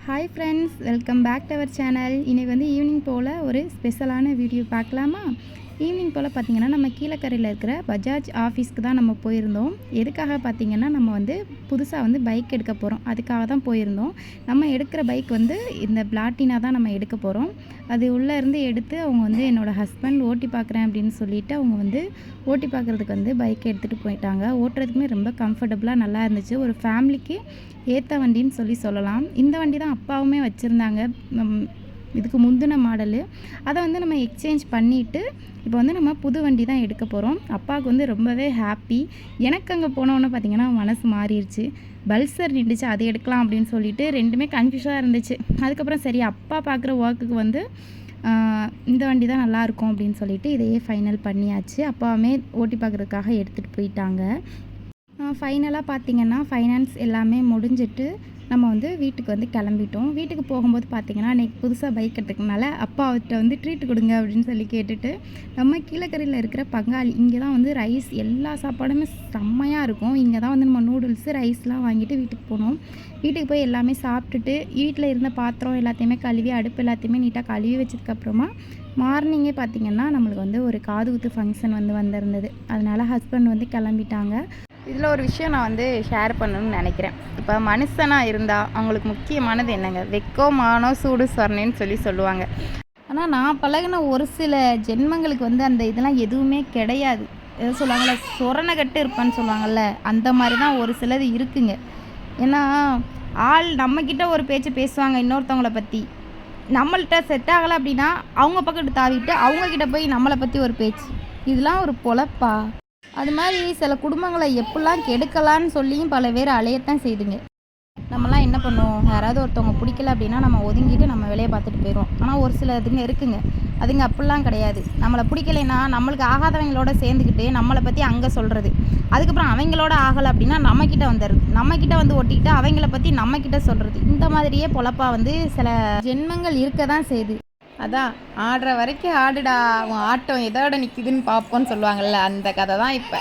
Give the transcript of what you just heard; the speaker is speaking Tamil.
Hi friends, welcome back to our channel. இன்றைக்கி வந்து ஈவினிங் போல் ஒரு ஸ்பெஷலான வீடியோ பார்க்கலாமா? ஈவினிங் போல் பார்த்திங்கன்னா நம்ம கீழக்கரையில் இருக்கிற பஜாஜ் ஆஃபீஸ்க்கு தான் நம்ம போயிருந்தோம். எதுக்காக பார்த்திங்கன்னா நம்ம வந்து புதுசாக வந்து பைக் எடுக்க போகிறோம். அதுக்காக தான் போயிருந்தோம். நம்ம எடுக்கிற பைக் வந்து இந்த பிளாட்டினா தான் நம்ம எடுக்க போகிறோம். அது உள்ளே இருந்து எடுத்து அவங்க வந்து என்னோடய ஹஸ்பண்ட் ஓட்டி பார்க்குறேன் அப்படின்னு சொல்லிவிட்டு அவங்க வந்து ஓட்டி பார்க்குறதுக்கு வந்து பைக்கை எடுத்துகிட்டு போயிட்டாங்க. ஓட்டுறதுக்குமே ரொம்ப கம்ஃபர்டபுளாக நல்லா இருந்துச்சு. ஒரு ஃபேமிலிக்கு ஏற்ற வண்டின்னு சொல்லலாம். இந்த வண்டி தான் அப்பாவுமே வச்சுருந்தாங்க. இதுக்கு முந்தின மாடலு. அதை வந்து நம்ம எக்ஸ்சேஞ்ச் பண்ணிவிட்டு இப்போ வந்து நம்ம புது வண்டி தான் எடுக்க போகிறோம். அப்பாவுக்கு வந்து ரொம்பவே ஹாப்பி. எனக்கு அங்கே போனோன்னே பார்த்திங்கன்னா மனசு மாறிடுச்சு. பல்சர் நின்றுச்சு, அதை எடுக்கலாம் அப்படின்னு சொல்லிட்டு ரெண்டுமே கன்ஃபியூஸாக இருந்துச்சு. அதுக்கப்புறம் சரி அப்பா பார்க்குற ஒர்க்குக்கு வந்து இந்த வண்டி தான் நல்லாயிருக்கும் அப்படின்னு சொல்லிட்டு இதையே ஃபைனல் பண்ணியாச்சு. அப்பாவுமே ஓட்டி பார்க்குறதுக்காக எடுத்துகிட்டு போயிட்டாங்க. ஃபைனலாக பார்த்திங்கன்னா ஃபைனான்ஸ் எல்லாமே முடிஞ்சிட்டு நம்ம வந்து வீட்டுக்கு வந்து கிளம்பிட்டோம். வீட்டுக்கு போகும்போது பார்த்திங்கன்னா இன்றைக்கி புதுசாக பைக் எடுத்துக்கனால அப்பா அவர்கிட்ட வந்து ட்ரீட் கொடுங்க அப்படின்னு சொல்லி கேட்டுட்டு நம்ம கீழக்கரையில் இருக்கிற பங்காளி இங்கே தான் வந்து ரைஸ் எல்லா சாப்பாடுமே செம்மையாக இருக்கும். இங்கே தான் வந்து நம்ம நூடுல்ஸு ரைஸ்லாம் வாங்கிட்டு வீட்டுக்கு போனோம். வீட்டுக்கு போய் எல்லாமே சாப்பிட்டுட்டு வீட்டில் இருந்த பாத்திரம் எல்லாத்தையுமே கழுவி அடுப்பு எல்லாத்தையுமே நீட்டாக கழுவி வச்சதுக்கப்புறமா மார்னிங்கே பார்த்திங்கன்னா நம்மளுக்கு வந்து ஒரு காது குத்து ஃபங்க்ஷன் வந்து வந்திருந்தது. அதனால் ஹஸ்பண்ட் வந்து கிளம்பிட்டாங்க. இதில் ஒரு விஷயம் நான் வந்து ஷேர் பண்ணணும்னு நினைக்கிறேன். இப்போ மனுஷனாக இருந்தால் அவங்களுக்கு முக்கியமானது என்னங்க? வெக்கோ மானோ சூடு சொரணேன்னு சொல்லுவாங்க. ஆனால் நான் பழகின ஒரு சில ஜென்மங்களுக்கு வந்து அந்த இதெல்லாம் எதுவுமே கிடையாது. எதோ சொல்லுவாங்கள்ல, சொரணை இருப்பான்னு சொல்லுவாங்கள்ல, அந்த மாதிரி தான் ஒரு சிலது இருக்குங்க. ஏன்னா ஆள் நம்மக்கிட்ட ஒரு பேச்சு பேசுவாங்க இன்னொருத்தவங்கள பற்றி, நம்மள்கிட்ட செட் ஆகலை அப்படின்னா அவங்க பக்கத்து தாவிட்டு அவங்கக்கிட்ட போய் நம்மளை பற்றி ஒரு பேச்சு. இதெல்லாம் ஒரு பொழப்பா? அது மாதிரி சில குடும்பங்களை எப்படிலாம் கெடுக்கலான்னு சொல்லியும் பல பேர் அலையத்தான் செய்துங்க. நம்மலாம் என்ன பண்ணுவோம், யாராவது ஒருத்தவங்க பிடிக்கல அப்படின்னா நம்ம ஒதுங்கிட்டு நம்ம வேலையை பார்த்துட்டு போயிடுவோம். ஆனால் ஒரு சில இதுங்க இருக்குங்க, அதுங்க அப்படிலாம் கிடையாது. நம்மளை பிடிக்கலைன்னா நம்மளுக்கு ஆகாதவங்களோட சேர்ந்துக்கிட்டு நம்மளை பற்றி அங்கே சொல்கிறது, அதுக்கப்புறம் அவங்களோட ஆகலை அப்படின்னா நம்மக்கிட்ட வந்துடுது, நம்மக்கிட்ட வந்து ஒட்டிக்கிட்டு அவங்கள பற்றி நம்மக்கிட்ட சொல்கிறது. இந்த மாதிரியே பொழப்பா வந்து சில ஜென்மங்கள் இருக்க தான் செய்யுது. அதான் ஆடுற வரைக்கும் ஆடுடா, அவன் ஆட்டம் எதோட நிற்குதுன்னு பார்ப்போன்னு சொல்லுவாங்கள்ல, அந்த கதை தான் இப்போ.